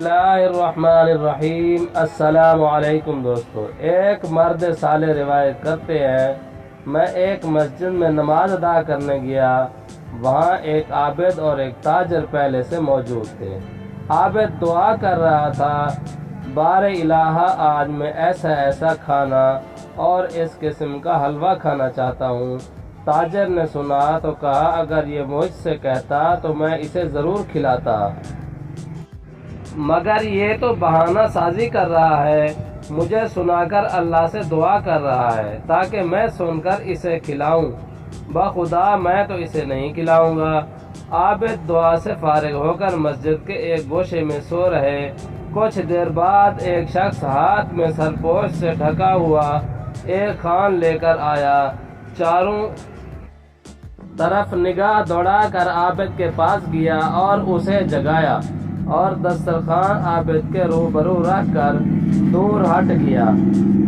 बिस्मिल्लाहिर्रहमानिर्रहीम। अस्सलाम वालेकुम दोस्तों। एक मर्द साले रिवायत करते हैं, मैं एक मस्जिद में नमाज अदा करने गया। वहाँ एक आबिद और एक ताजर पहले से मौजूद थे। आबिद दुआ कर रहा था, बारे इलाहा, आज मैं ऐसा ऐसा खाना और इस किस्म का हलवा खाना चाहता हूँ। ताजर ने सुना तो कहा, अगर ये मुझसे कहता तो मैं इसे ज़रूर खिलाता, मगर ये तो बहाना साजी कर रहा है, मुझे सुनाकर अल्लाह से दुआ कर रहा है ताकि मैं सुनकर इसे खिलाऊं। बखुदा मैं तो इसे नहीं खिलाऊंगा। आबिद दुआ से फारिग होकर मस्जिद के एक गोशे में सो रहे। कुछ देर बाद एक शख्स हाथ में सरपोश से ढका हुआ एक खान लेकर आया। चारों तरफ निगाह दौड़ाकर आबिद के पास गया और उसे जगाया और दस्तरखान आबिद के रूबरू रख कर दूर हट गया।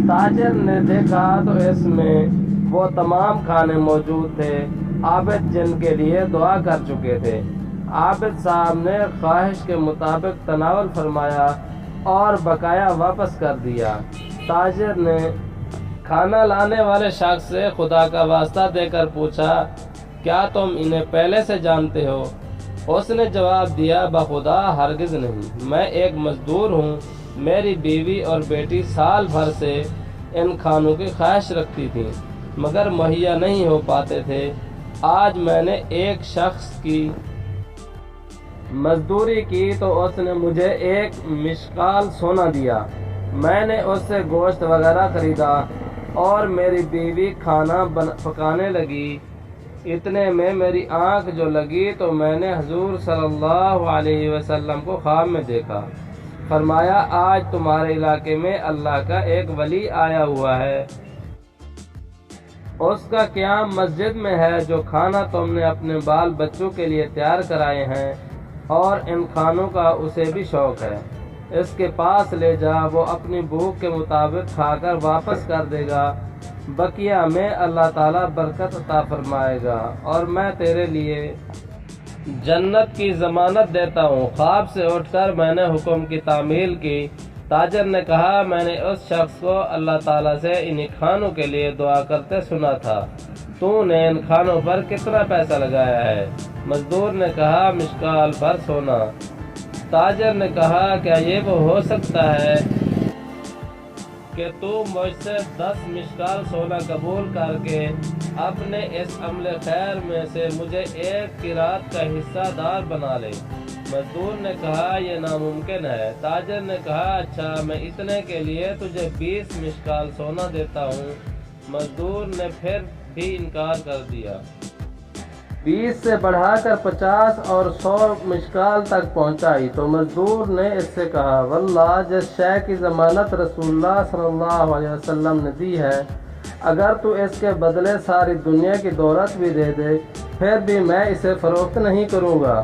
ताजिर ने देखा तो इसमें वो तमाम खाने मौजूद थे आबिद जिनके लिए दुआ कर चुके थे। आबिद साहब ने ख्वाहिश के मुताबिक तनावल फरमाया और बकाया वापस कर दिया। ताजिर ने खाना लाने वाले शख्स से खुदा का वास्ता देकर पूछा, क्या तुम इन्हें पहले से जानते हो? उसने जवाब दिया, बखुदा हरगिज़ नहीं, मैं एक मजदूर हूँ। मेरी बीवी और बेटी साल भर से इन खानों की ख्वाहिश रखती थी मगर मुहैया नहीं हो पाते थे। आज मैंने एक शख्स की मजदूरी की तो उसने मुझे एक मिशकाल सोना दिया। मैंने उससे गोश्त वगैरह खरीदा और मेरी बीवी खाना पकाने लगी। इतने में मेरी आंख जो लगी तो मैंने हुजूर सल्लल्लाहु अलैहि वसल्लम को ख्वाब में देखा। फरमाया, आज तुम्हारे इलाके में अल्लाह का एक वली आया हुआ है, उसका क़याम मस्जिद में है। जो खाना तुमने अपने बाल बच्चों के लिए तैयार कराए हैं और इन खानों का उसे भी शौक है, इसके पास ले जा, वो अपनी भूख के मुताबिक खाकर वापस कर देगा। बकिया में अल्लाह ताला बरकत अता फरमाएगा और मैं तेरे लिए जन्नत की ज़मानत देता हूँ। ख्वाब से उठकर मैंने हुक्म की तामील की। ताजर ने कहा, मैंने उस शख्स को अल्लाह ताला से इन्हीं खानों के लिए दुआ करते सुना था। तूने इन खानों पर कितना पैसा लगाया है? मजदूर ने कहा, मिशकाल भर सोना। ताजर ने कहा, क्या ये वो हो सकता है कि तू मुझसे 10 मिशकाल सोना कबूल करके अपने इस अमले खैर में से मुझे एक किरात का हिस्सादार बना ले? मजदूर ने कहा, यह नामुमकिन है। ताजर ने कहा, अच्छा, मैं इतने के लिए तुझे 20 मिशकाल सोना देता हूँ। मजदूर ने फिर भी इनकार कर दिया। 20 से बढ़ाकर 50 और 100 मिशकाल तक पहुंचाई तो मजदूर ने इससे कहा, वल्लाह, जिस शय की ज़मानत रसूलुल्लाह सल्लल्लाहु अलैहि वसल्लम ने दी है, अगर तू इसके बदले सारी दुनिया की दौलत भी दे दे फिर भी मैं इसे फ़रोख्त नहीं करूँगा।